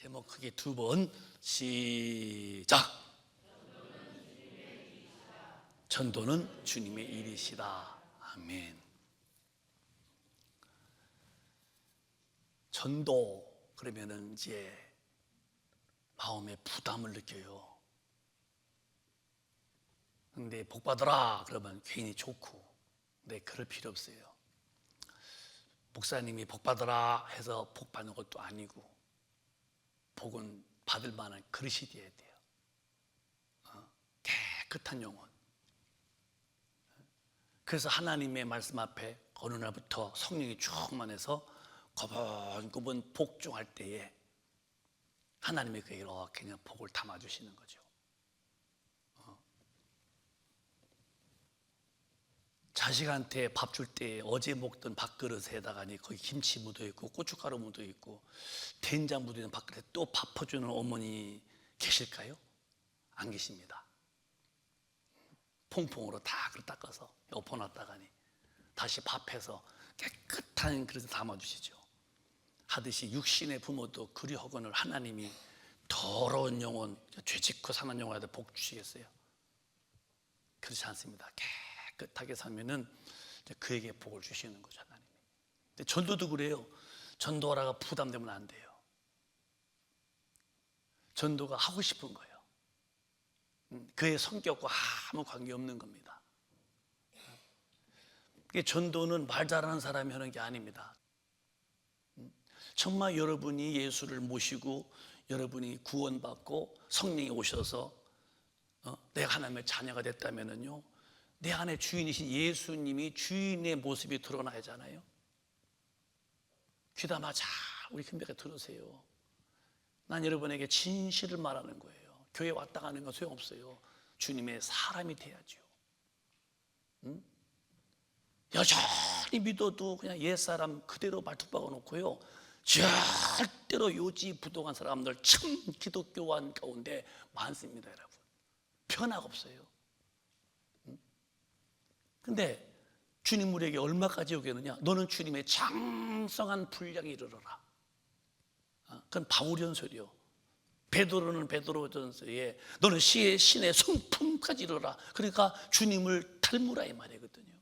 제목 크게 두 번 시작. 전도는 주님의 일이시다. 아멘. 전도 그러면은 이제 마음에 부담을 느껴요. 근데 복 받으라 그러면 괜히 좋고, 근데 그럴 필요 없어요. 목사님이 복 받으라 해서 복 받는 것도 아니고, 복은 받을 만한 그릇이 되어야 돼요. 깨끗한 영혼. 그래서 하나님의 말씀 앞에 어느 날부터 성령이 충만해서 거분거분 복종할 때에 하나님이 그에게 이렇게 그냥 복을 담아주시는 거죠. 자식한테 밥 줄 때 어제 먹던 밥그릇에다가 거기 김치 묻어 있고 고춧가루 묻어 있고 된장 묻어 있는 밥그릇에 또 밥 퍼주는 어머니 계실까요? 안 계십니다. 퐁퐁으로 다 그릇 닦아서 엎어놨다가니 다시 밥해서 깨끗한 그릇에 담아주시죠. 하듯이 육신의 부모도 그리하거늘 하나님이 더러운 영혼, 죄짓고 사는 영혼한테 복 주시겠어요? 그렇지 않습니다. 깨끗하게 살면은 그에게 복을 주시는 거죠, 하나님이. 근데 전도도 그래요. 전도하라가 부담되면 안 돼요. 전도가 하고 싶은 거예요. 그의 성격과 아무 관계없는 겁니다. 전도는 말 잘하는 사람이 하는 게 아닙니다. 정말 여러분이 예수를 모시고 여러분이 구원받고 성령이 오셔서 내가 하나님의 자녀가 됐다면은요, 내 안에 주인이신 예수님이 주인의 모습이 드러나야 하잖아요. 귀담아 잘 우리 큰배가 들으세요. 난 여러분에게 진실을 말하는 거예요. 교회 왔다 가는 건 소용없어요. 주님의 사람이 돼야죠. 여전히 믿어도 그냥 옛사람 그대로 말뚝 박아놓고요, 절대로 요지부동한 사람들 참 기독교원 가운데 많습니다. 여러분, 변화가 없어요. 근데 주님 우리에게 얼마까지 요구했느냐? 너는 주님의 장성한 분량에 이르러라. 그건 바울전서리요. 베드로는 베드로전서에 너는 시의 신의 성품까지 이르러라. 그러니까 주님을 닮으라 이 말이거든요.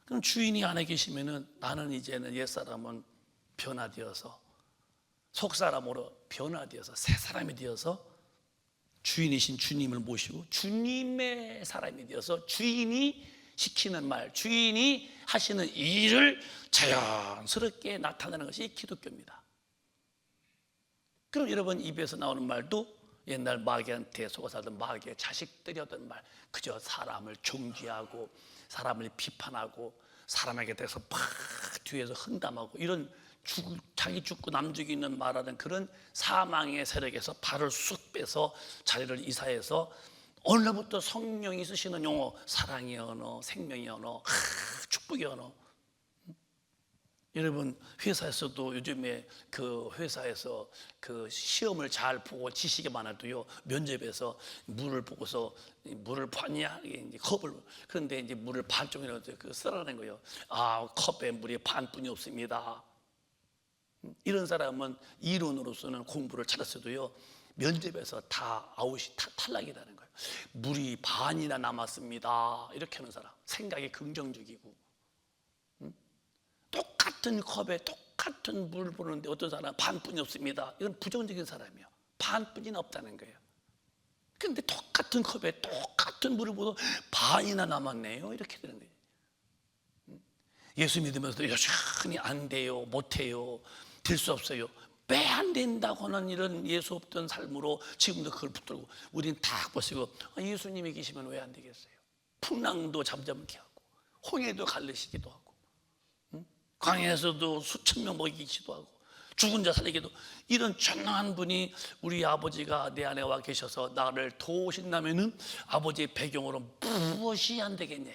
그럼 주인이 안에 계시면은 나는 이제는 옛사람은 변화되어서 속사람으로 변화되어서 새 사람이 되어서 주인이신 주님을 모시고 주님의 사람이 되어서 주인이 시키는 말, 주인이 하시는 일을 자연스럽게 나타내는 것이 기독교입니다. 그럼 여러분 입에서 나오는 말도 옛날 마귀한테 속아 살던 마귀의 자식들이 하던 말, 그저 사람을 정죄하고 사람을 비판하고 사람에게 대해서 팍 뒤에서 흥담하고 이런 자기 죽고 남 죽이는 말하는 그런 사망의 세력에서 발을 쑥 빼서 자리를 이사해서 어느 날부터 성령이 쓰시는 용어, 사랑의 언어, 생명의 언어, 축복의 언어. 여러분 회사에서도 요즘에 그 회사에서 그 시험을 잘 보고 지식이 많아도요, 면접에서 물을 보고서 물을 봤냐 이제 컵을, 그런데 이제 물을 반쪽이라도 쓰라는 거예요. 컵에 물이 반뿐이 없습니다. 이런 사람은 이론으로서는 공부를 잘했어도요, 면접에서 다 아웃이 탈락이라는 거예요. 물이 반이나 남았습니다. 이렇게 하는 사람, 생각이 긍정적이고, 똑같은 컵에 똑같은 물을 보는데 어떤 사람은 반뿐이 없습니다. 이건 부정적인 사람이에요. 반뿐이나 없다는 거예요. 그런데 똑같은 컵에 똑같은 물을 보도 반이나 남았네요. 이렇게 되는 거예요. 예수 믿으면서도 여전히 안 돼요, 못해요, 될 수 없어요. 왜 안 된다고 하는 이런 예수 없던 삶으로 지금도 그걸 붙들고, 우리는 다 보시고 예수님이 계시면 왜 안 되겠어요? 풍랑도 잠잠케 하고 홍해도 갈르시기도 하고, 광야에서도 수천 명 먹이기도 하고 죽은 자 살리기도, 이런 전능한 분이 우리 아버지가 내 안에 와 계셔서 나를 도우신다면은 아버지의 배경으로 무엇이 안 되겠냐.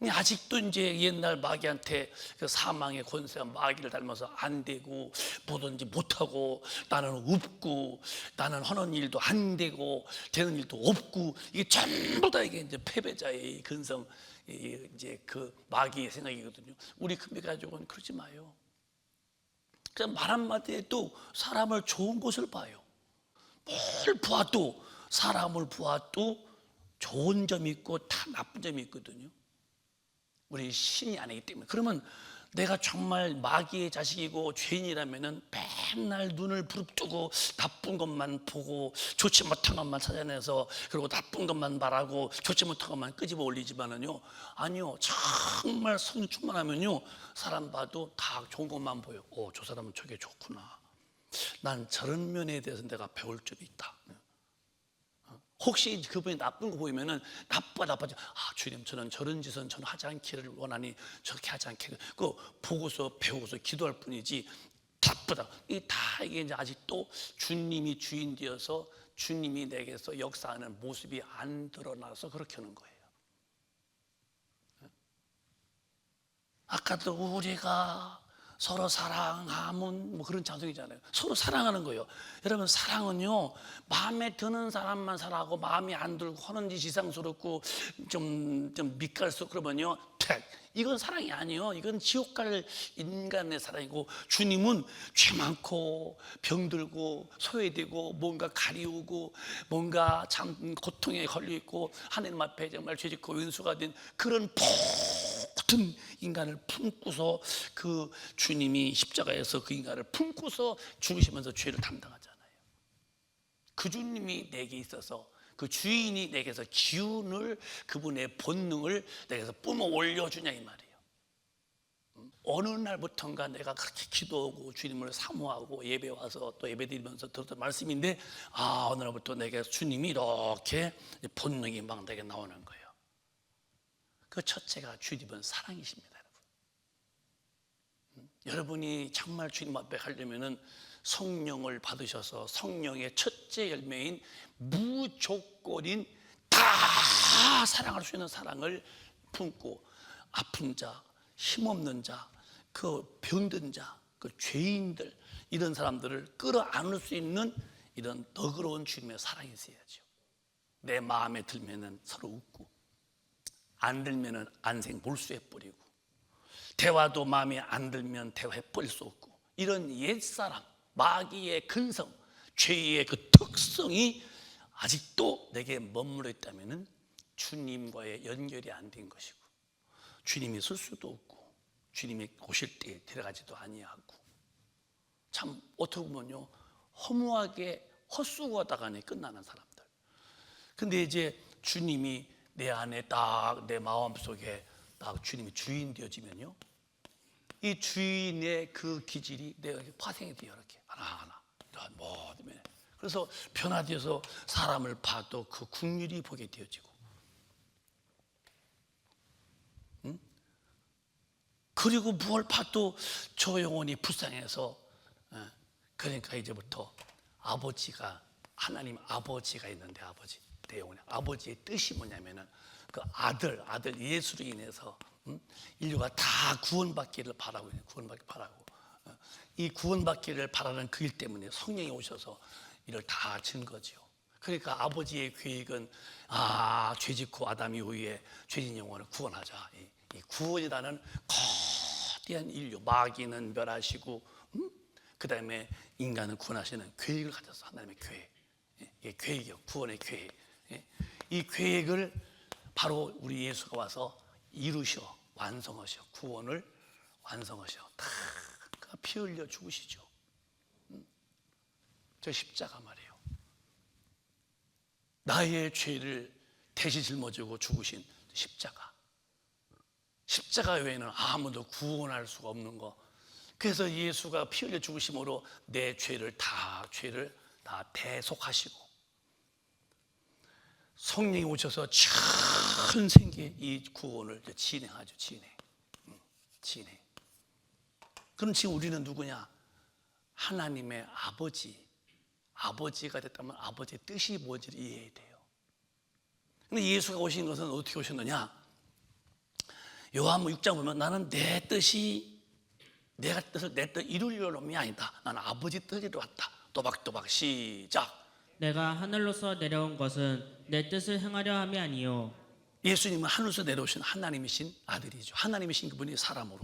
아직도 이제 옛날 마귀한테 그 사망의 권세와 마귀를 닮아서 안 되고 뭐든지 못하고 나는 없고 나는 하는 일도 안 되고 되는 일도 없고, 이게 전부 다 이게 이제 패배자의 근성, 이제 그 마귀의 생각이거든요. 우리 큰배 가족은 그러지 마요. 그냥 말 한마디에도 사람을 좋은 것을 봐요. 뭘 보아도, 사람을 보아도 좋은 점이 있고 다 나쁜 점이 있거든요. 우리 신이 아니기 때문에. 그러면 내가 정말 마귀의 자식이고 죄인이라면은 맨날 눈을 부릅뜨고 나쁜 것만 보고 좋지 못한 것만 찾아내서, 그리고 나쁜 것만 말하고 좋지 못한 것만 끄집어 올리지만은요, 아니요, 정말 성령 충만하면요, 사람 봐도 다 좋은 것만 보여. 저 사람은 저게 좋구나. 난 저런 면에 대해서 내가 배울 점이 있다. 혹시 그분이 나쁜 거 보이면은 나빠져. 주님, 저는 저런 짓은 저는 하지 않기를 원하니 저렇게 하지 않기를. 그 보고서 배우고서 기도할 뿐이지 나쁘다. 이게 이제 아직도 주님이 주인 되어서 주님이 내게서 역사하는 모습이 안 드러나서 그렇게 하는 거예요. 아까도 우리가 서로 사랑하면 뭐 그런 찬송이잖아요. 서로 사랑하는 거예요. 여러분, 사랑은요, 마음에 드는 사람만 사랑하고 마음에 안 들고 하는 짓 이상스럽고 좀 밑갈수록 그러면요, 이건 사랑이 아니에요. 이건 지옥 갈 인간의 사랑이고, 주님은 죄 많고 병들고 소외되고 뭔가 가리우고 뭔가 참 고통에 걸려있고 하나님 앞에 정말 죄짓고 원수가 된 그런 모든 인간을 품고서 그 주님이 십자가에서 그 인간을 품고서 죽으시면서 죄를 담당하잖아요. 그 주님이 내게 있어서, 그 주인이 내게서 기운을, 그분의 본능을 내게서 뿜어 올려주냐 이 말이에요. 어느 날부턴가 내가 그렇게 기도하고 주님을 사모하고 예배 와서 또 예배 드리면서 들었던 말씀인데, 어느 날부터 내게 주님이 이렇게 본능이 막 내게 나오는 거예요. 그 첫째가 주님은 사랑이십니다, 여러분. 여러분이 정말 주님 앞에 가려면은 성령을 받으셔서 성령의 첫째 열매인 무조건인 다 사랑할 수 있는 사랑을 품고, 아픈 자, 힘없는 자, 그 병든 자, 그 죄인들, 이런 사람들을 끌어안을 수 있는 이런 너그러운 주님의 사랑이 있어야죠. 내 마음에 들면은 서로 웃고, 안 들면은 안생 몰수해 버리고, 대화도 마음에 안 들면 대화해 버릴 수 없고, 이런 옛사람, 마귀의 근성, 죄의 그 특성이 아직도 내게 머물러 있다면은 주님과의 연결이 안 된 것이고, 주님이 쓸 수도 없고, 주님이 오실 때 데려가지도 아니하고, 참 어떻게 보면요, 허무하게 헛수고하다가 끝나는 사람들. 근데 이제 주님이 내 안에 딱 내 마음속에 딱 주님이 주인 되어지면요, 이 주인의 그 기질이 내가 파생이 돼요. 이렇게 하나하나 모든. 그래서 변화되어서 사람을 봐도 그 국률이 보게 되어지고, 그리고 무엇을 봐도 저 영혼이 불쌍해서, 그러니까 이제부터 아버지가, 하나님 아버지가 있는데, 아버지, 내 영혼에 아버지의 뜻이 뭐냐면은 그 아들 예수로 인해서 인류가 다 구원받기를 바라고 있는, 구원받기 바라고, 이 구원받기를 바라는 그 일 때문에 성령이 오셔서 이를 다 진 거죠. 그러니까 아버지의 계획은 죄짓고 아담 이후에 죄진 영혼을 구원하자. 이 구원이라는 거대한 인류, 마귀는 멸하시고, 그 다음에 인간을 구원하시는 계획을 가졌어. 하나님의 계획. 이게 계획이요, 구원의 계획. 이 계획을 바로 우리 예수가 와서 이루셔, 완성하셔, 구원을 완성하셔. 다 피 흘려 죽으시죠. 저 십자가 말이에요. 나의 죄를 대신 짊어지고 죽으신 십자가. 십자가 외에는 아무도 구원할 수가 없는 거. 그래서 예수가 피 흘려 죽으심으로 내 죄를 다 대속하시고, 성령이 오셔서 전 생계 이 구원을 진행하죠. 진행. 그럼 지금 우리는 누구냐? 하나님의 아버지가 됐다면 아버지의 뜻이 뭔지를 이해해야 돼요. 근데 예수가 오신 것은 어떻게 오셨느냐? 요한복음 6장 보면, 나는 내 뜻을 이루려는 놈이 아니다. 나는 아버지 뜻으로 왔다. 또박또박 시작. 내가 하늘로서 내려온 것은 내 뜻을 행하려 함이 아니요. 예수님은 하늘에서 내려오신 하나님이신 아들이죠. 하나님이신 그분이 사람으로.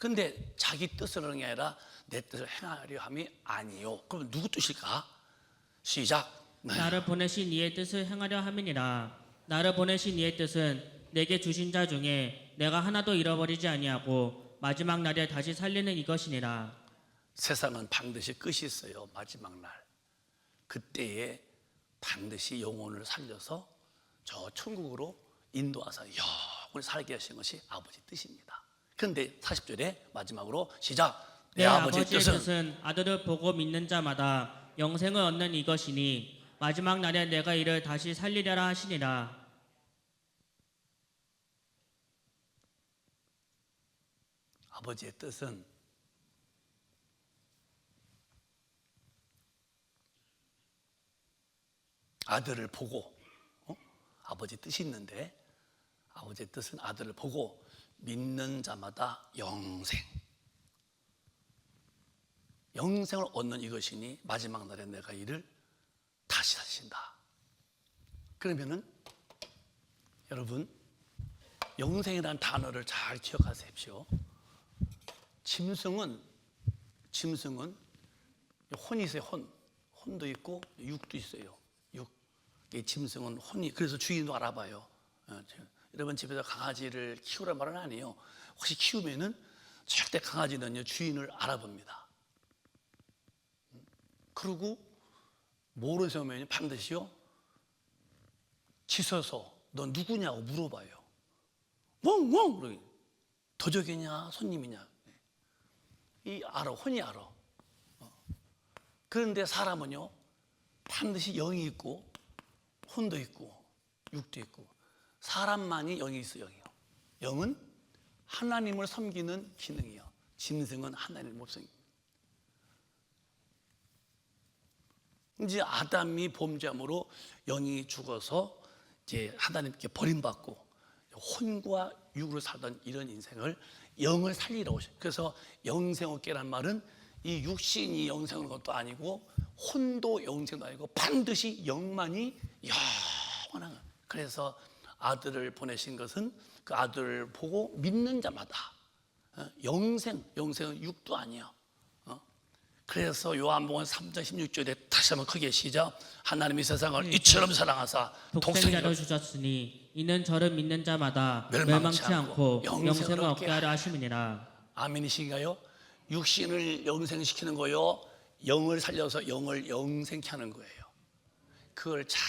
근데 자기 뜻을 하는 게 아니라 내 뜻을 행하려 함이 아니요. 그럼 누구 뜻일까? 시작. 나를 보내신 이의 뜻을 행하려 함이니라. 나를 보내신 이의 뜻은 내게 주신 자 중에 내가 하나도 잃어버리지 아니하고 마지막 날에 다시 살리는 이것이니라. 세상은 반드시 끝이 있어요. 마지막 날. 그때에 반드시 영혼을 살려서 저 천국으로 인도하사 영원히 살게 하신 것이 아버지 뜻입니다. 그런데 40절에 마지막으로 시작. 내 아버지의 뜻은 아들을 보고 믿는 자마다 영생을 얻는 이것이니 마지막 날에 내가 이를 다시 살리려라 하시니라. 아버지의 뜻은 아들을 보고, 아버지 뜻이 있는데 아버지의 뜻은 아들을 보고 믿는 자마다 영생을 얻는 이것이니 마지막 날에 내가 이를 다시 하신다. 그러면은 여러분, 영생이라는 단어를 잘 기억하십시오. 짐승은 혼이 있어요. 혼도 있고 육도 있어요. 이 짐승은 혼이, 그래서 주인도 알아봐요. 여러분 집에서 강아지를 키우란 말은 아니에요. 혹시 키우면은 절대 강아지는요 주인을 알아봅니다. 그리고 모르시면 반드시요 짖어서 너 누구냐고 물어봐요. 멍멍 도적이냐 손님이냐 혼이 알아. 그런데 사람은요 반드시 영이 있고 혼도 있고 육도 있고 사람만이 영이 있어요. 영은 하나님을 섬기는 기능이요. 짐승은 하나님을 못 섬깁니다. 이제 아담이 범죄함으로 영이 죽어서 이제 하나님께 버림받고 혼과 육으로 살던 이런 인생을 영을 살리러 오셔요. 그래서 영생업계란 말은 이 육신이 영생하는 것도 아니고 혼도 영생도 아니고 반드시 영만이 영원한 거예요. 그래서 아들을 보내신 것은 그 아들을 보고 믿는 자마다 영생은 육도 아니야. 그래서 요한복음 3장 16절에 다시 한번 크게 시작. 하나님이 세상을 이처럼 사랑하사 독생자를 주셨으니 이는 저를 믿는 자마다 멸망치 않고 영생을 얻게 하려 하심이니라. 아멘이신가요? 육신을 영생시키는 거요, 영을 살려서 영을 영생케 하는 거예요. 그걸 잘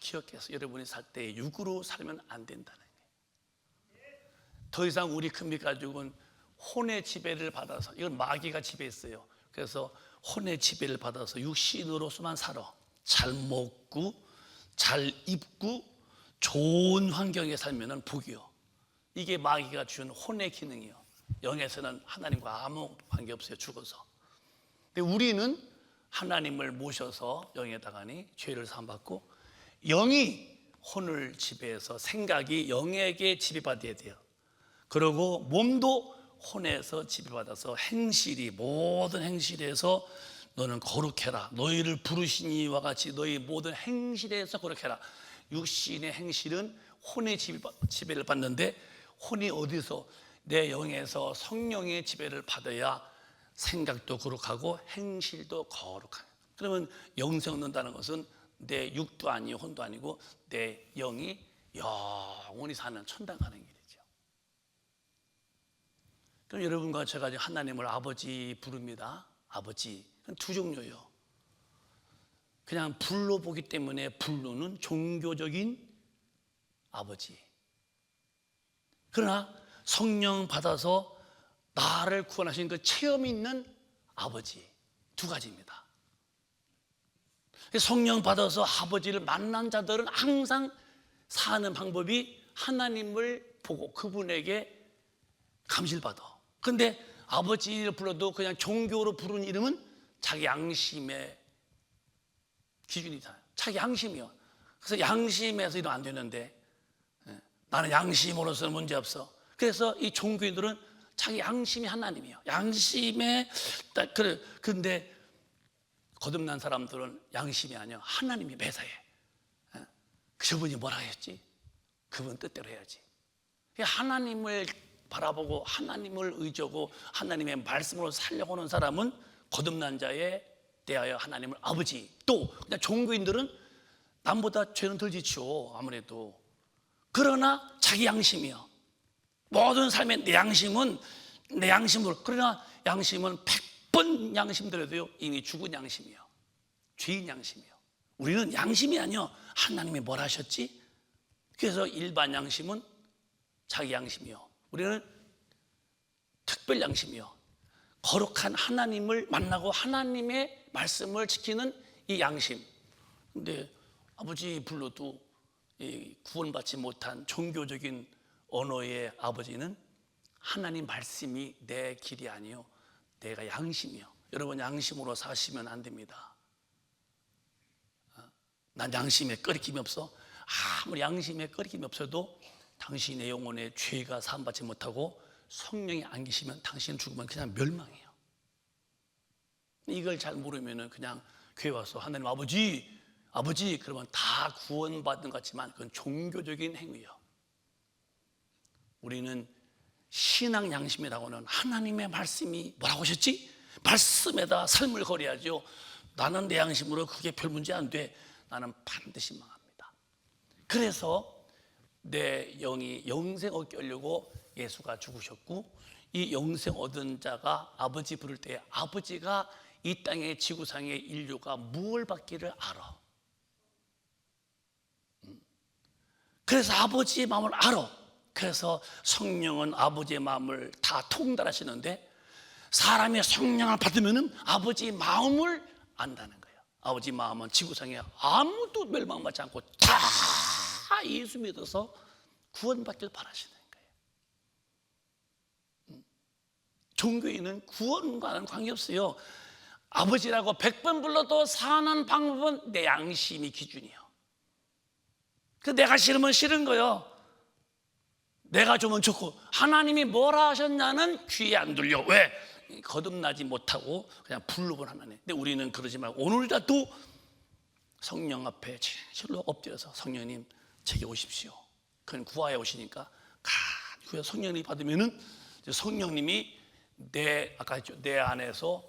기억해서 여러분이 살 때 육으로 살면 안 된다는 거예요. 더 이상 우리 금빛 가족은 혼의 지배를 받아서, 이건 마귀가 지배했어요. 그래서 혼의 지배를 받아서 육신으로서만 살아. 잘 먹고 잘 입고 좋은 환경에 살면은 복이요. 이게 마귀가 준 혼의 기능이요. 영에서는 하나님과 아무 관계 없어요. 죽어서. 근데 우리는 하나님을 모셔서 영에다가니 죄를 사함받고 영이 혼을 지배해서 생각이 영에게 지배받아야 돼요. 그리고 몸도 혼에서 지배받아서 행실이, 모든 행실에서 너는 거룩해라. 너희를 부르신 이와 같이 너희 모든 행실에서 거룩해라. 육신의 행실은 혼의 지배를 받는데, 혼이 어디서? 내 영에서 성령의 지배를 받아야 생각도 거룩하고 행실도 거룩한. 그러면 영생 얻는다는 것은 내 육도 아니고 혼도 아니고 내 영이 영원히 사는 천당 가는 길이죠. 그럼 여러분과 제가 하나님을 아버지 부릅니다. 아버지. 두 종류예요. 그냥 불로 보기 때문에 불로는 종교적인 아버지. 그러나 성령 받아서 나를 구원하신 그 체험이 있는 아버지. 두 가지입니다. 성령 받아서 아버지를 만난 자들은 항상 사는 방법이 하나님을 보고 그분에게 감시를 받아. 그런데 아버지를 불러도 그냥 종교로 부르는 이름은 자기 양심의 기준이잖아요. 자기 양심이요. 그래서 양심에서 이러면 안 되는데, 나는 양심으로서는 문제없어. 그래서 이 종교인들은 자기 양심이 하나님이에요. 양심에 그래. 근데 거듭난 사람들은 양심이 아니야. 하나님이 매사해. 저분이 뭐라 했지? 그분 뜻대로 해야지. 하나님을 바라보고 하나님을 의지하고 하나님의 말씀으로 살려고 하는 사람은 거듭난 자에 대하여 하나님을 아버지, 또 그냥 종교인들은 남보다 죄는 덜 지죠 아무래도. 그러나 자기 양심이요, 모든 삶의 내 양심은 내 양심으로, 그러나 양심은 100번 양심대로도요 이미 죽은 양심이요, 죄인 양심이요. 우리는 양심이 아니요 하나님이 뭘 하셨지? 그래서 일반 양심은 자기 양심이요, 우리는 특별 양심이요, 거룩한 하나님을 만나고 하나님의 말씀을 지키는 이 양심. 근데 아버지 불러도 구원받지 못한 종교적인 언어의 아버지는 하나님 말씀이 내 길이 아니요 내가 양심이요. 여러분 양심으로 사시면 안 됩니다. 난 양심에 꺼리낌이 없어. 아무리 양심에 꺼리낌이 없어도 당신의 영혼에 죄가 사함받지 못하고 성령이 안 계시면 당신은 죽으면 그냥 멸망해요. 이걸 잘 모르면 그냥 교회 와서 하나님 아버지 그러면 다 구원받은 것 같지만 그건 종교적인 행위예요. 우리는 신앙 양심이라고는 하나님의 말씀이 뭐라고 하셨지? 말씀에다 삶을 걸어야죠. 나는 내 양심으로 그게 별 문제 안 돼. 나는 반드시 망합니다. 그래서 내 영이 영생 얻게 하려고 예수가 죽으셨고, 이 영생 얻은 자가 아버지 부를 때 아버지가 이 땅의 지구상의 인류가 무엇을 받기를 알아. 그래서 아버지의 마음을 알아. 그래서 성령은 아버지의 마음을 다 통달하시는데, 사람이 성령을 받으면 아버지의 마음을 안다는 거예요. 아버지 마음은 지구상에 아무도 멸망받지 않고 다 예수 믿어서 구원받길 바라시는 거예요. 종교인은 구원과는 관계없어요. 아버지라고 100번 불러도 사는 방법은 내 양심이 기준이에요. 그 내가 싫으면 싫은 거예요. 내가 좋으면 좋고. 하나님이 뭐라 하셨냐는 귀에 안 들려. 왜? 거듭나지 못하고 그냥 불러본 하나님. 근데 우리는 그러지 말고 오늘도 성령 앞에 진실로 엎드려서 성령님 제게 오십시오. 그건 구하에 오시니까 그 성령님이 받으면은 성령님이 아까 했죠, 내 안에서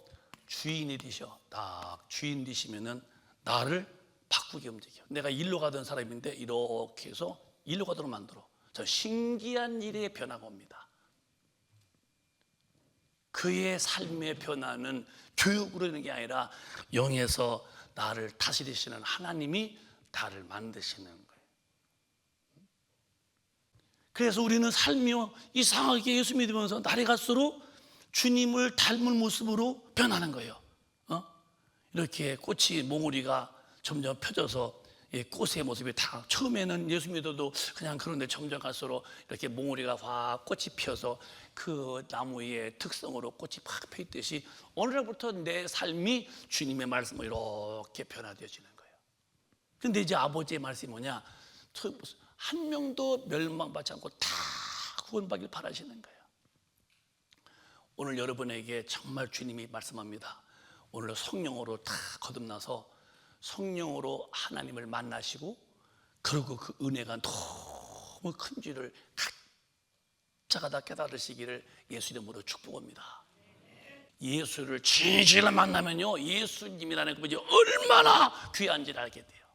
주인이 되셔. 딱 주인 되시면은 나를 바꾸게 움직여. 내가 일로 가던 사람인데 이렇게 해서 일로 가도록 만들어. 저 신기한 일의 변화가 옵니다. 그의 삶의 변화는 교육으로 되는 게 아니라 영에서 나를 다스리시는 하나님이 나를 만드시는 거예요. 그래서 우리는 삶이요 이상하게 예수 믿으면서 날이 갈수록 주님을 닮은 모습으로 변하는 거예요. 이렇게 꽃이 몽우리가 점점 펴져서 꽃의 모습이 다, 처음에는 예수 믿어도 그냥 그런데 점점 갈수록 이렇게 몽우리가 확 꽃이 피어서 그 나무의 특성으로 꽃이 팍 펴있듯이 어느 날부터 내 삶이 주님의 말씀으로 이렇게 변화되어지는 거예요. 근데 이제 아버지의 말씀이 뭐냐? 한 명도 멸망받지 않고 다 구원받길 바라시는 거예요. 오늘 여러분에게 정말 주님이 말씀합니다. 오늘 성령으로 다 거듭나서 성령으로 하나님을 만나시고, 그리고 그 은혜가 너무 큰 줄을 각자가 다 깨달으시기를 예수 이름으로 축복합니다. 예수를 진실로 만나면요 예수님이라는 분이 얼마나 귀한지를 알게 돼요.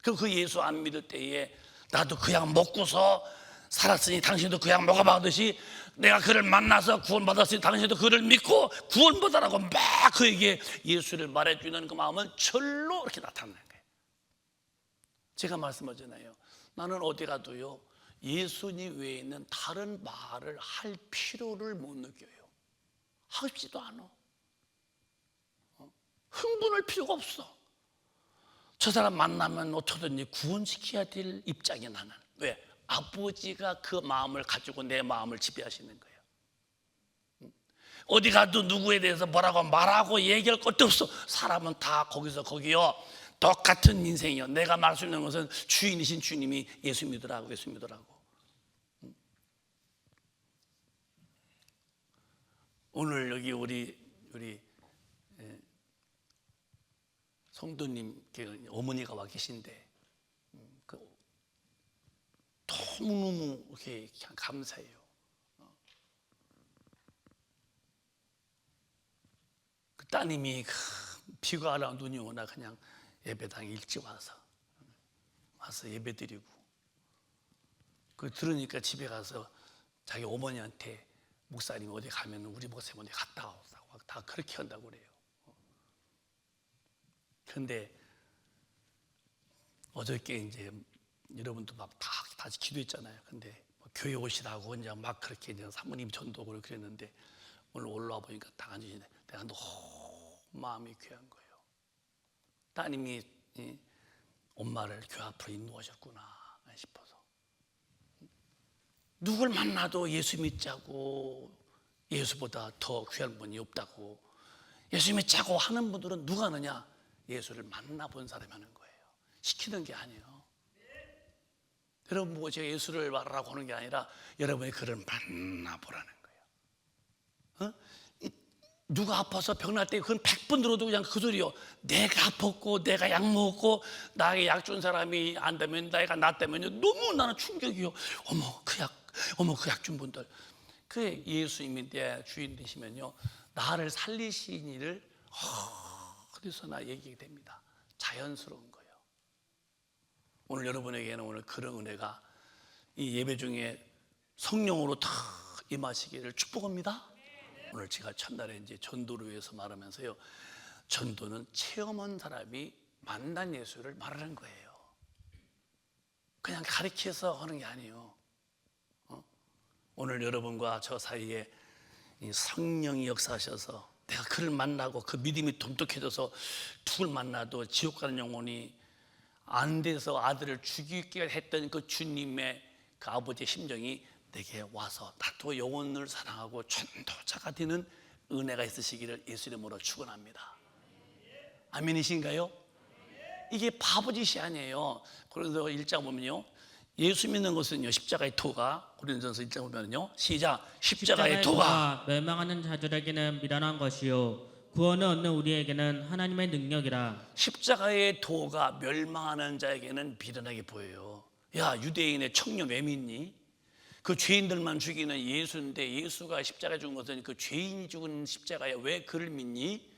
그 예수 안 믿을 때에 나도 그 약 먹고서 살았으니 당신도 그 약 먹어봤듯이 내가 그를 만나서 구원받았으니 당신도 그를 믿고 구원받으라고 막 그에게 예수를 말해주는 그 마음은 절로 이렇게 나타나는 거예요. 제가 말씀하잖아요. 나는 어디 가도요 예수님 외에 있는 다른 말을 할 필요를 못 느껴요. 하고 싶지도 않아. 흥분할 필요가 없어. 저 사람 만나면 어쩌든지 구원시켜야 될 입장이 나는. 왜? 아버지가 그 마음을 가지고 내 마음을 지배하시는 거예요. 어디 가도 누구에 대해서 뭐라고 말하고 얘기할 것도 없어. 사람은 다 거기서 거기요 똑같은 인생이요. 내가 말할 수 있는 것은 주인이신 주님이 예수 믿으라고, 예수 믿으라고. 오늘 여기 우리 성도님 어머니가 와 계신데 너무너무 이렇게 그냥 감사해요. 그 따님이 비가 와라 눈이 오나 그냥 예배당에 일찍 와서 예배드리고, 그 들으니까 집에 가서 자기 어머니한테 목사님 어디 가면 우리 목사님 어디 갔다 오라고 다 그렇게 한다고 그래요. 그런데 어저께 이제 여러분도 막 다 기도했잖아요. 근데 교회 오시라고 이제 막 그렇게 이제 사모님 전도를 그랬는데 오늘 올라와 보니까 다 앉으시네. 내가 너무 마음이 귀한 거예요. 따님이 엄마를 교회 앞으로 인도하셨구나 싶어서. 누굴 만나도 예수 믿자고, 예수보다 더 귀한 분이 없다고, 예수 믿자고 하는 분들은 누가 하느냐? 예수를 만나본 사람이 하는 거예요. 시키는 게 아니에요. 여러분 보고 제가 예수를 말하라고 하는 게 아니라 여러분이 그를 만나보라는 거예요. 누가 아파서 병날 때 그건 100번 들어도 그냥 그 소리요. 내가 아팠고 내가 약 먹었고 나에게 약 준 사람이 안 되면, 내가 낫다면요, 너무 나는 충격이요. 어머 그 약 준 분들, 그 예수님이 내 주인 되시면요, 나를 살리신 일을 그래서 나 얘기가 됩니다. 자연스러운 거예요. 오늘 여러분에게는 오늘 그런 은혜가 이 예배 중에 성령으로 다 임하시기를 축복합니다. 오늘 제가 첫날에 이제 전도를 위해서 말하면서요, 전도는 체험한 사람이 만난 예수를 말하는 거예요. 그냥 가르쳐서 하는 게 아니에요. 오늘 여러분과 저 사이에 이 성령이 역사하셔서 내가 그를 만나고 그 믿음이 돈독해져서 누굴 만나도 지옥 가는 영혼이 안 돼서 아들을 죽이게 했던 그 주님의 그 아버지의 심정이 내게 와서 나도 영혼을 사랑하고 전도자가 되는 은혜가 있으시기를 예수 이름으로 축원합니다. 아멘이신가요? 이게 바보짓이 아니에요. 그래서 1장 보면요, 예수 믿는 것은요, 십자가의 도가, 고린도전서 1장 보면요, 시작. 십자가의 도가 멸망하는 자들에게는 미련한 것이요 구원을 얻는 우리에게는 하나님의 능력이라. 십자가의 도가 멸망하는 자에게는 비련하게 보여요. 야, 유대인의 청년 왜 믿니? 그 죄인들만 죽이는 예수인데, 예수가 십자가에 죽은 것은 그 죄인이 죽은 십자가에 왜 그를 믿니?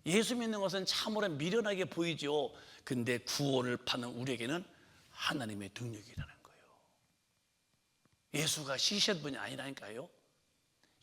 예수 믿는 것은 참으로 미련하게 보이죠. 근데 구원을 받는 우리에게는 하나님의 능력이라는 거예요. 예수가 시시한 분이 아니라니까요.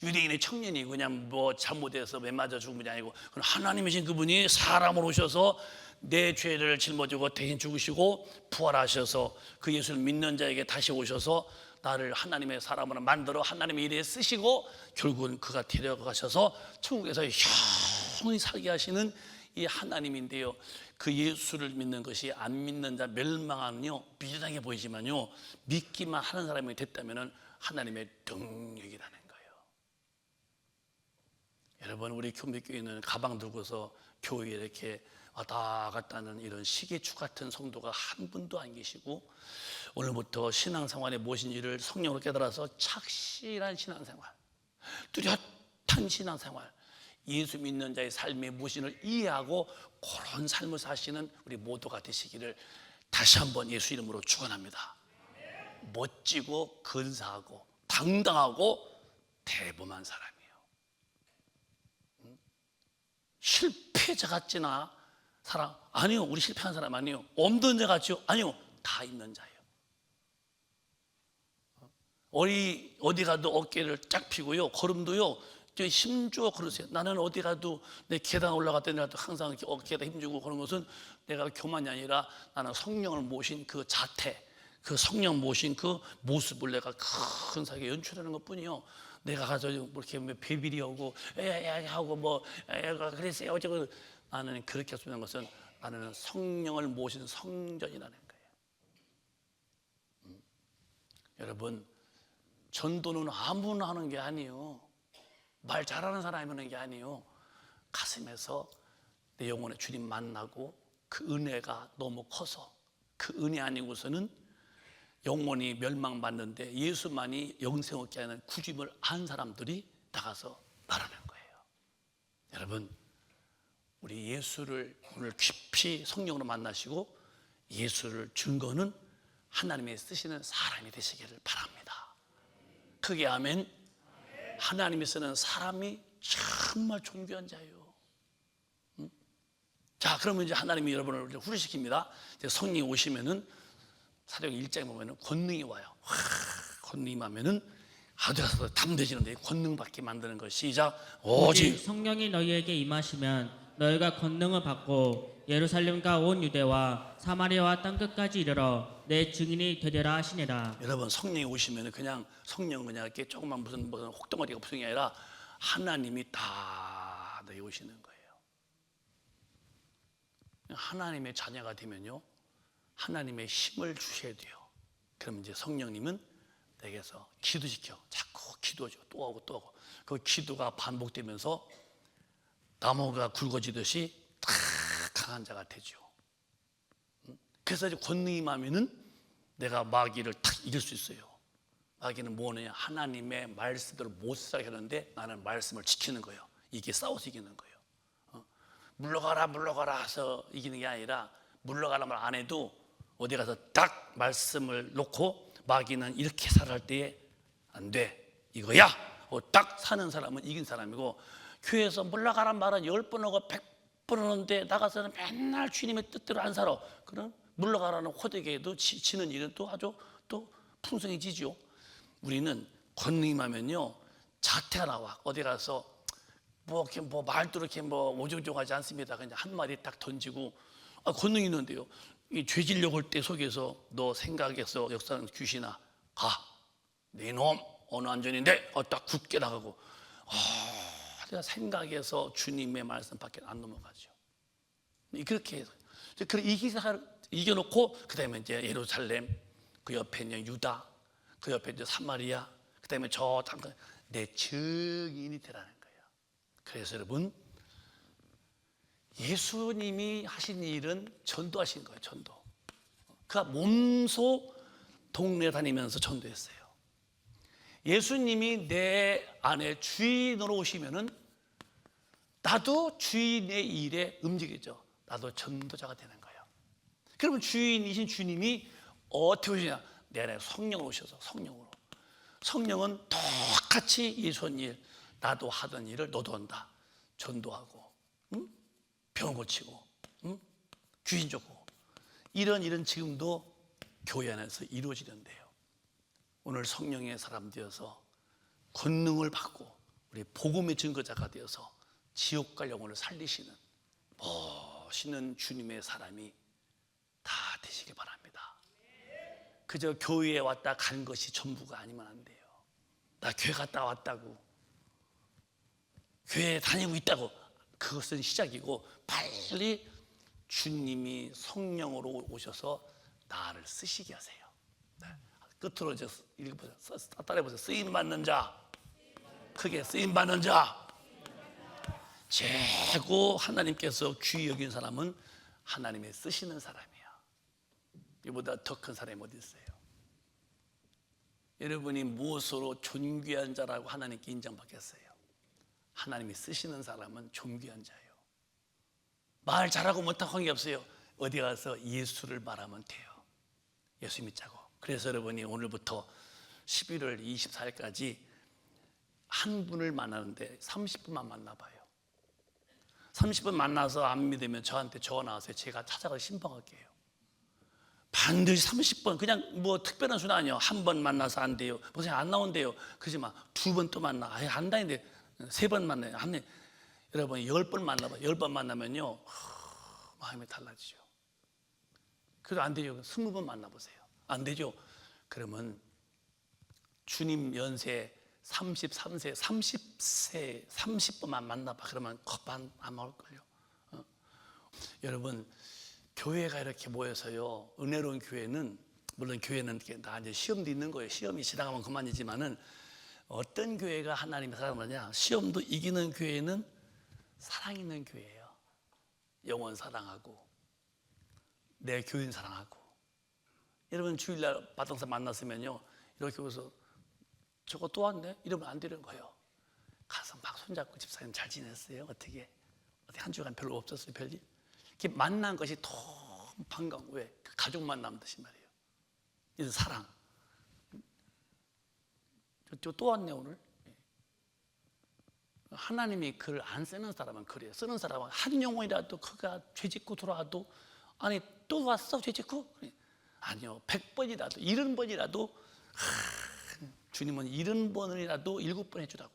유대인의 청년이 그냥 뭐 잘못해서 매 맞아 죽은 분이 아니고, 하나님이신 그분이 사람으로 오셔서 내 죄를 짊어지고 대신 죽으시고 부활하셔서 그 예수를 믿는 자에게 다시 오셔서 나를 하나님의 사람으로 만들어 하나님의 일에 쓰시고 결국은 그가 데려가셔서 천국에서 영원히 살게 하시는 이 하나님인데요, 그 예수를 믿는 것이 안 믿는 자 멸망하는요, 비련하게 보이지만요, 믿기만 하는 사람이 됐다면 하나님의 능력이라는 거예요. 여러분, 우리 교회는 가방 들고서 교회에 이렇게 왔다 갔다 하는 이런 시계축 같은 성도가 한 분도 안 계시고, 오늘부터 신앙생활에 무엇인 일을 성령으로 깨달아서 착실한 신앙생활, 뚜렷한 신앙생활, 예수 믿는 자의 삶의 무엇인을 이해하고 그런 삶을 사시는 우리 모두가 되시기를 다시 한번 예수 이름으로 축원합니다. 멋지고 근사하고 당당하고 대범한 사람이에요. 실패자 같지나 사람 아니요, 우리 실패한 사람 아니요, 없는 자 같지요? 아니요, 다 있는 자예요. 어디 가도 어깨를 쫙 펴고요, 걸음도요 힘주어 걸으세요. 나는 어디 가도 내 계단 올라갈 때라도 항상 이렇게 어깨에다 힘주고 그런 것은 내가 교만이 아니라 나는 성령을 모신 그 자태, 그 성령 모신 그 모습을 내가 근사하게 연출하는 것뿐이요. 내가 가서 이렇게 배비리 하고 하고 뭐 그랬어요 어쩌고, 나는 그렇게 쓰는 것은 나는 성령을 모신 성전이라는 거예요. 여러분, 전도는 아무나 하는 게 아니에요. 말 잘하는 사람이 하는 게 아니에요. 가슴에서 내 영혼의 주님 만나고 그 은혜가 너무 커서 그 은혜 아니고서는 영혼이 멸망받는데 예수만이 영생 얻게 하는 구주임을 안 사람들이 나가서 말하는 거예요. 여러분, 우리 예수를 오늘 깊이 성령으로 만나시고 예수를 증거는 하나님이 쓰시는 사람이 되시기를 바랍니다. 크게 아멘. 하나님이 쓰는 사람이 정말 존귀한 자예요. 자, 그러면 이제 하나님이 여러분을 훈련시킵니다. 이제 성령이 오시면은 사도행 1장에 보면은 권능이 와요. 권능이 오면은 아들아서 담대지는데 권능 받게 만드는 것. 시작. 오직 성령이 너희에게 임하시면 너희가 권능을 받고 예루살렘과 온 유대와 사마리아와 땅 끝까지 이르러 내 증인이 되리라 하시니라. 여러분, 성령이 오시면은 그냥 성령 그냥 이렇게 조그만 무슨 혹덩어리가 부성이 아니라 하나님이 다 너희 오시는 거예요. 하나님의 자녀가 되면요, 하나님의 힘을 주셔야 돼요. 그럼 이제 성령님은 내게서 기도시켜. 자꾸 기도하죠. 또 하고 또 하고. 그 기도가 반복되면서 나무가 굵어지듯이 탁 강한 자가 되죠. 그래서 이제 권능이 임하면은 내가 마귀를 탁 이길 수 있어요. 마귀는 뭐냐? 하나님의 말씀대로 못 살게 하는데 나는 말씀을 지키는 거예요. 이게 싸워서 이기는 거예요. 물러가라 물러가라 해서 이기는 게 아니라 물러가라 말 안 해도 어디 가서 딱 말씀을 놓고 마귀는 이렇게 살아갈 때에 안 돼, 이거야 딱 사는 사람은 이긴 사람이고, 교회에서 물러가란 말은 10번 하고 100번 하는데 나가서는 맨날 주님의 뜻대로 안 살아. 그럼 물러가라는 호되게도 지는 일은 또 아주 또 풍성해지죠. 우리는 권능이 임하면요, 자태가 나와. 어디 가서 뭐 말도 이렇게 오종종하지 않습니다. 그냥 한 마디 딱 던지고, 권능이 있는데요, 이 죄질려고 할 때 속에서 너 생각에서 역사는 귀신아, 가, 네 놈 어느 안전인데 딱 굳게 나가고, 내가 생각에서 주님의 말씀밖에 안 넘어가죠. 그렇게 해서 이겨놓고 그 다음에 이제 예루살렘, 그 옆에 있는 유다, 그 옆에 이제 사마리아, 그 다음에 저 잠깐 내 증인이 되라는 거예요. 그래서 여러분, 예수님이 하신 일은 전도하신 거예요. 전도. 그가 몸소 동네 다니면서 전도했어요. 예수님이 내 안에 주인으로 오시면은 나도 주인의 일에 움직이죠. 나도 전도자가 되는 거예요. 그러면 주인이신 주님이 어떻게 오시냐? 내 안에 성령 오셔서 성령으로. 성령은 똑같이 예수님 일, 나도 하던 일을 너도 한다. 전도하고, 병 고치고, 귀신 쫓고, 이런 일은 지금도 교회 안에서 이루어지는데요. 오늘 성령의 사람 되어서 권능을 받고 우리 복음의 증거자가 되어서 지옥 갈 영혼을 살리시는 멋있는 주님의 사람이 다 되시기 바랍니다. 그저 교회에 왔다 간 것이 전부가 아니면 안 돼요. 나 교회 갔다 왔다고, 교회 다니고 있다고, 그것은 시작이고, 빨리 주님이 성령으로 오셔서 나를 쓰시게 하세요. 끝으로 이제 읽어보세요. 따라해보세요. 쓰임받는 자, 크게 쓰임받는 자. 최고 하나님께서 귀히 여긴 사람은 하나님의 쓰시는 사람이야. 이보다 더 큰 사람이 어디 있어요? 여러분이 무엇으로 존귀한 자라고 하나님께 인정받겠어요? 하나님이 쓰시는 사람은 존귀한 자예요. 말 잘하고 못하고 관계없어요. 어디 가서 예수를 말하면 돼요. 예수 믿자고. 그래서 여러분이 오늘부터 11월 24일까지 한 분을 만나는데 30분만 만나봐요. 30분 만나서 안 믿으면 저한테 전화 와서 제가 찾아가서 신방할게요. 반드시 30번, 그냥 뭐 특별한 수는 아니에요. 한 번 만나서 안 돼요, 무슨 안 나온대요. 그러지 마. 2번 또 만나. 안 다니는데 3번 만나요. 여러분 10번 만나봐요. 10번 만나면요, 마음이 달라지죠. 그래도 안 되죠. 20번 만나보세요. 안 되죠. 그러면 주님 연세 33세, 30세, 30번만 만나봐. 그러면 컵반 안 먹을걸요. 여러분, 교회가 이렇게 모여서요, 은혜로운 교회는, 물론 교회는 다 이제 시험도 있는 거예요. 시험이 지나가면 그만이지만은, 어떤 교회가 하나님의 사랑을 하냐? 시험도 이기는 교회는 사랑 있는 교회예요. 영원 사랑하고 내 교인 사랑하고. 여러분 주일날 바탕사 만났으면요, 이렇게 해서 저거 또 왔네? 이러면 안 되는 거예요. 가서 막 손잡고 집사님 잘 지냈어요? 어떻게 한 주간 별로 없었어요? 별일? 이렇게 만난 것이 너무 반가운, 왜? 가족 만남 듯이 말이에요. 이제 사랑. 또 왔네 오늘. 하나님이 글 안 쓰는 사람은 그래요. 쓰는 사람은 한 영혼이라도 그가 죄짓고 돌아와도, 아니 또 왔어 죄짓고? 아니요, 100번이라도 70번이라도 주님은 70번이라도 7번 해주라고.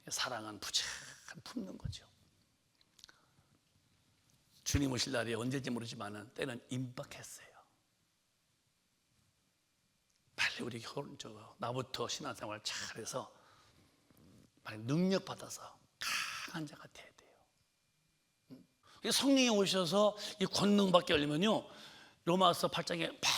사랑은 부지한 품는 거죠. 주님 오실 날이 언제인지 모르지만 때는 임박했어요. 빨리 우리 나부터 신앙생활 잘해서 빨리 능력 받아서 강한 자가 돼야 돼요. 성령이 오셔서 이 권능밖에 열리면요, 로마서 8장에 막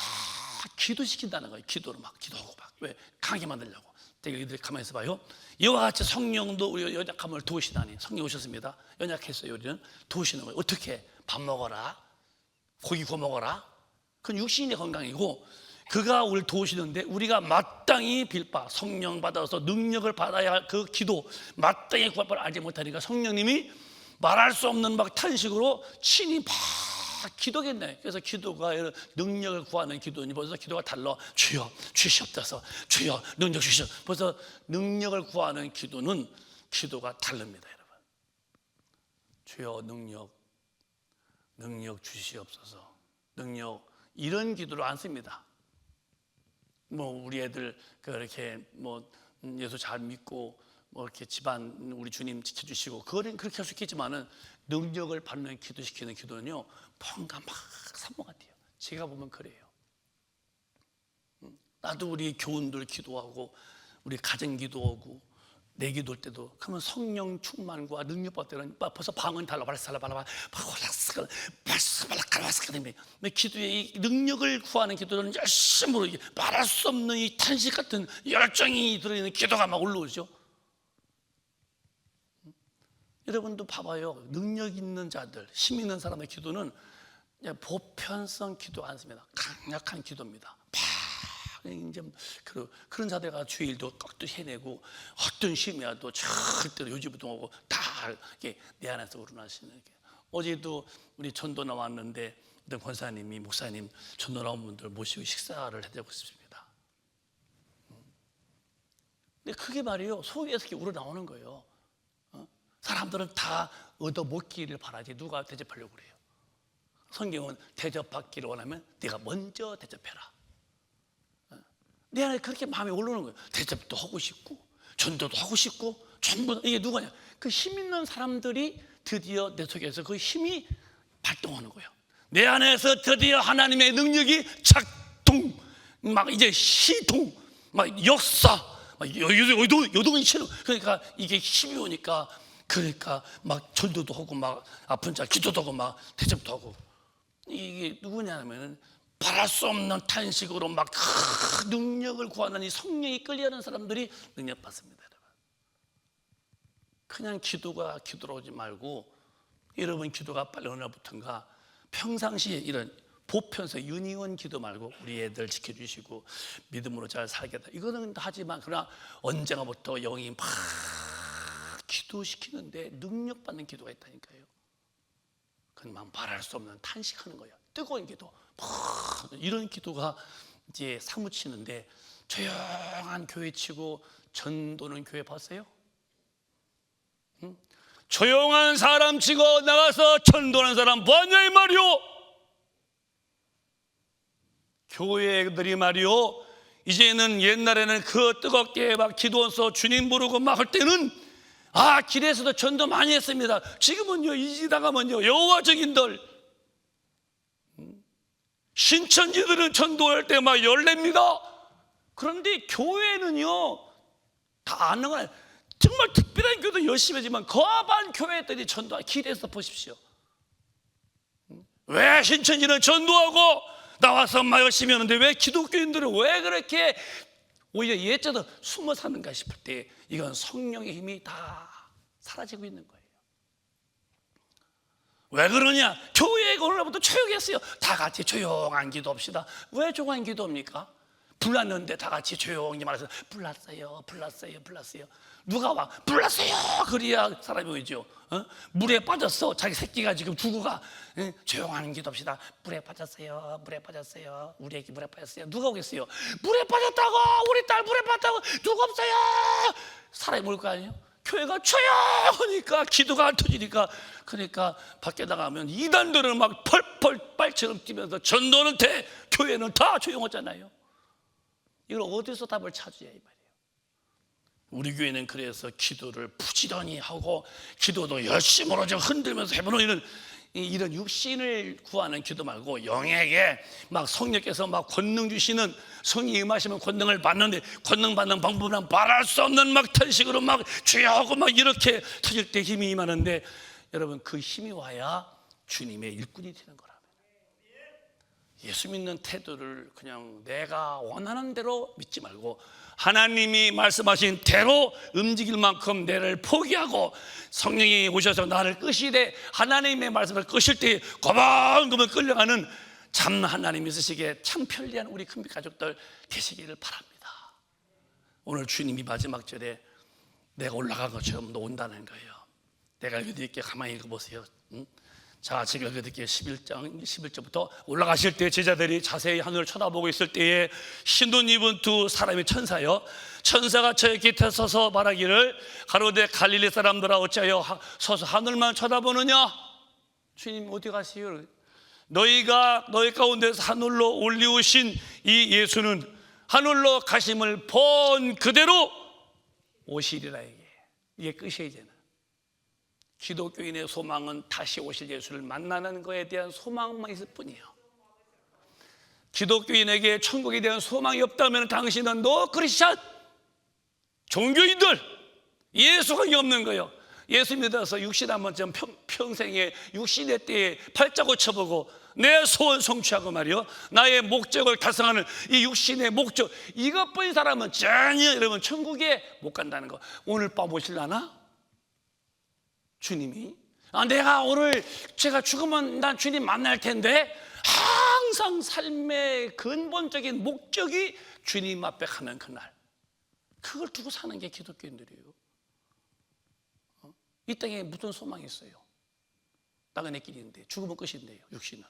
기도시킨다는 거예요. 기도로 막 기도하고 막. 왜? 강하게 만들려고. 여기들 가만히 있어 봐요. 이와 같이 성령도 우리 연약함을 도우시다니. 성령 오셨습니다. 연약했어요. 우리는 도우시는 거예요. 어떻게? 밥 먹어라, 고기 구워 먹어라. 그건 육신의 건강이고, 그가 우리를 도우시는데 우리가 마땅히 빌바 성령 받아서 능력을 받아야 할 그 기도, 마땅히 구할 바를 알지 못하니까 성령님이 말할 수 없는 막 탄식으로 친히 막 기도겠네. 그래서 기도가 능력을 구하는 기도니 벌써 기도가 달라. 주여 주시옵소서, 주여 능력 주시옵. 벌써 능력을 구하는 기도는 기도가 다릅니다, 여러분. 주여 능력 주시옵소서. 능력, 이런 기도를 안 씁니다. 뭐 우리 애들 그렇게 뭐 예수 잘 믿고 뭐 이렇게 집안 우리 주님 지켜주시고 그거는 그렇게 할 수 있겠지만은, 능력을 받는 기도시키는 기도는요 뭔가 막 산모 같아요. 제가 보면 그래요. 나도 우리 교훈들 기도하고 우리 가정 기도하고 내 기도할 때도 그러면 성령 충만과 능력 받을 때는 벌써 방언 달라 기도의 이 능력을 구하는 기도는 열심으로 말할 수 없는 이 탄식 같은 열정이 들어있는 기도가 막 올라오죠. 여러분도 봐봐요. 능력 있는 자들, 힘 있는 사람의 기도는 보편성 기도 안 씁니다. 강력한 기도입니다. 이제 그런 자들가 주일도 깍도 해내고 어떤 심이야도 절대로 요지부동하고 다 이렇게 내 안에서 우러나시는. 어제도 우리 전도 나왔는데 어떤 권사님이 목사님 전도 나온 분들 모시고 식사를 해드리고 싶습니다. 근데 그게 말이에요, 속에서 이렇게 우러나오는 거예요. 사람들은 다 얻어먹기를 바라지 누가 대접하려고 그래요. 성경은 대접받기를 원하면 네가 먼저 대접해라. 내 안에 그렇게 마음이 올라오는 거예요. 대접도 하고 싶고 전도도 하고 싶고 전부. 이게 누구냐? 그 힘 있는 사람들이 드디어 내 속에서 그 힘이 발동하는 거예요. 내 안에서 드디어 하나님의 능력이 작동, 막 이제 시동, 막 역사, 막 요동이 치는. 그러니까 이게 힘이 오니까, 그러니까 막 전도도 하고 막 아픈 자 기도도 하고 막 대접도 하고. 이게 누구냐면은 바랄 수 없는 탄식으로 막 능력을 구하는 이 성령이 끌려하는 사람들이 능력 받습니다, 여러분. 그냥 기도가 기도로 오지 말고, 여러분 기도가 빨리 어느 날부터인가 평상시에 이런 보편성 유니온 기도 말고 우리 애들 지켜주시고 믿음으로 잘 살겠다, 이거는 하지만 그러나 언젠가부터 영이 막 기도시키는데 능력 받는 기도가 있다니까요. 그건 막 말할 수 없는 탄식하는 거예요. 뜨거운 기도, 이런 기도가 이제 사무치는데, 조용한 교회 치고 전도는 교회 봤어요? 조용한 사람 치고 나가서 전도하는 사람 뭐냐 이 말이요. 교회들이 말이요, 이제는 옛날에는 그 뜨겁게 막 기도해서 주님 부르고 막 할 때는 길에서도 전도 많이 했습니다. 지금은요, 이지다가면요 여호와 증인들, 신천지들은 전도할 때 막 열냅니다. 그런데 교회는요 다 아는 건 아니에요. 정말 특별한 교도 열심히 하지만 거반 교회들이 전도, 길에서 보십시오. 왜 신천지는 전도하고 나와서 막 열심히 하는데 왜 기독교인들은 왜 그렇게 오히려 예전에 숨어 사는가 싶을 때, 이건 성령의 힘이 다 사라지고 있는 거예요. 왜 그러냐? 교회가 오늘부터 조용했어요. 다 같이 조용한 기도합시다. 왜 조용한 기도합니까? 불났는데 다 같이 조용히 말해서 불났어요. 누가 와? 불났어요. 그래야 사람이 오죠. 물에 빠졌어. 자기 새끼가 지금 죽어가. 조용한 기도합시다. 물에 빠졌어요. 우리 애기 물에 빠졌어요. 누가 오겠어요? 물에 빠졌다고. 우리 딸 물에 빠졌다고. 누가 없어요. 사람이 올 거 아니에요? 교회가 조용하니까 기도가 안 터지니까, 그러니까 밖에 나가면 이단들은 막 펄펄 빨처럼 뛰면서 전도는 돼, 교회는 다 조용하잖아요. 이걸 어디서 답을 찾아야 이 말이에요. 우리 교회는 그래서 기도를 부지런히 하고 기도도 열심으로 좀 흔들면서 해보는 이런 육신을 구하는 기도 말고 영에게 막 성령께서 막 권능 주시는, 성령이 임하시면 권능을 받는데 권능 받는 방법은 말할 수 없는 막 탄식으로 막 주여하고 막 이렇게 터질 때 힘이 임하는데, 여러분 그 힘이 와야 주님의 일꾼이 되는 거라면, 예수 믿는 태도를 그냥 내가 원하는 대로 믿지 말고 하나님이 말씀하신 대로 움직일 만큼 내를 포기하고 성령이 오셔서 나를 끄시되 하나님의 말씀을 끄실 때 고만고만 끌려가는 참 하나님 있으시기에 참 편리한 우리 큰빛 가족들 되시기를 바랍니다. 오늘 주님이 마지막 절에 내가 올라간 것처럼 너 온다는 거예요. 내가 읽어드릴게요. 가만히 읽어보세요. 자, 제가 읽어드릴게요. 11절부터 올라가실 때 제자들이 자세히 하늘을 쳐다보고 있을 때에 흰옷 입은 두 사람의 천사요, 천사가 저의 곁에 서서 말하기를 가로되 갈릴리 사람들아 어찌하여 서서 하늘만 쳐다보느냐. 주님 어디 가시오? 너희가 너희 가운데서 하늘로 올리우신 이 예수는 하늘로 가심을 본 그대로 오시리라. 이게 끝이에요. 이제는 기독교인의 소망은 다시 오실 예수를 만나는 것에 대한 소망만 있을 뿐이에요. 기독교인에게 천국에 대한 소망이 없다면 당신은 노 크리스찬, 종교인들, 예수관이 없는 거예요. 예수 믿어서 육신 한번 좀 평생에 육신의 때에 팔자고 쳐보고 내 소원 성취하고 말이요, 나의 목적을 달성하는 이 육신의 목적, 이것뿐인 사람은 전혀 여러분 천국에 못 간다는 거. 오늘 밤 오실라나? 주님이 내가 오늘 제가 죽으면 난 주님 만날 텐데, 항상 삶의 근본적인 목적이 주님 앞에 가는 그날, 그걸 두고 사는 게 기독교인들이에요. 이 땅에 무슨 소망이 있어요? 나그네 길인데 죽으면 끝인데요, 육신은.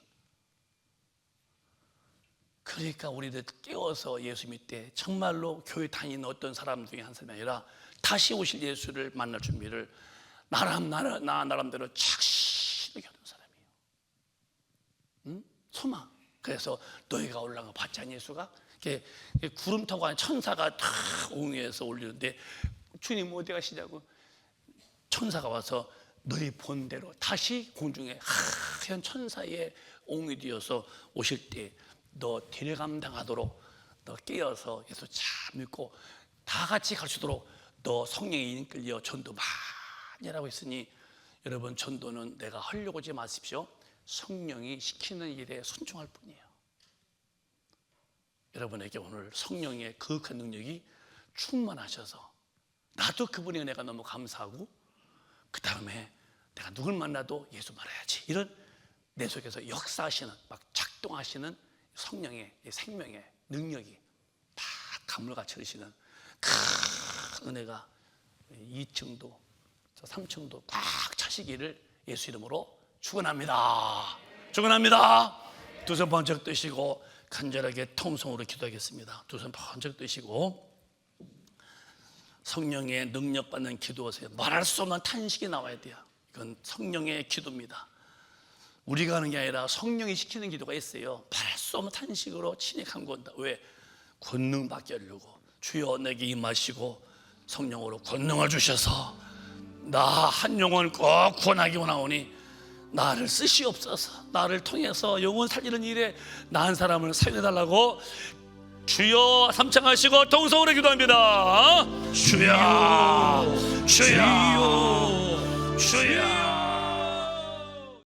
그러니까 우리들 깨워서 예수 믿되 정말로 교회 다니는 어떤 사람 중에 한 사람이 아니라 다시 오실 예수를 만날 준비를 나름대로 착실하게 하는 사람이에요. 소망. 그래서 너희가 올라가 봤지 않니? 예수가 구름 타고 한 천사가 다 옹위에서 올리는데 주님 어디 가시냐고. 천사가 와서 너희 본대로 다시 공중에 하얀 천사의 옹위되어서 오실 때 너 데려감당하도록 너 깨어서 예수 잘 믿고 다 같이 갈 수 있도록 너 성령에 이끌려 전도 많이 하라고 했으니, 여러분 전도는 내가 하려고 하지 마십시오. 성령이 시키는 일에 순종할 뿐이에요. 여러분에게 오늘 성령의 거룩한 능력이 충만하셔서 나도 그분의 은혜가 너무 감사하고, 그 다음에 내가 누굴 만나도 예수 말해야지, 이런 내 속에서 역사하시는, 막 작동하시는 성령의 생명의 능력이 다 가물같이 흐르시는 큰 은혜가 2층도 3층도 꽉 차시기를 예수 이름으로 축원합니다. 축원합니다. 두 손 번쩍 뜨시고 간절하게 통성으로 기도하겠습니다. 두 손 번쩍 뜨시고 성령의 능력받는 기도하세요. 말할 수 없는 탄식이 나와야 돼요. 이건 성령의 기도입니다. 우리가 하는 게 아니라 성령이 시키는 기도가 있어요. 말할 수 없는 탄식으로 친히 간구한다. 왜? 권능 받게 하려고. 주여 내게 임하시고 성령으로 권능을 주셔서 나 한 영혼 꼭 구원하기 원하오니 나를 쓰시옵소서. 나를 통해서 영혼 살리는 일에 나 한 사람을 사용해달라고 주여 삼창하시고 동성으로 기도합니다. 주여 주여 주여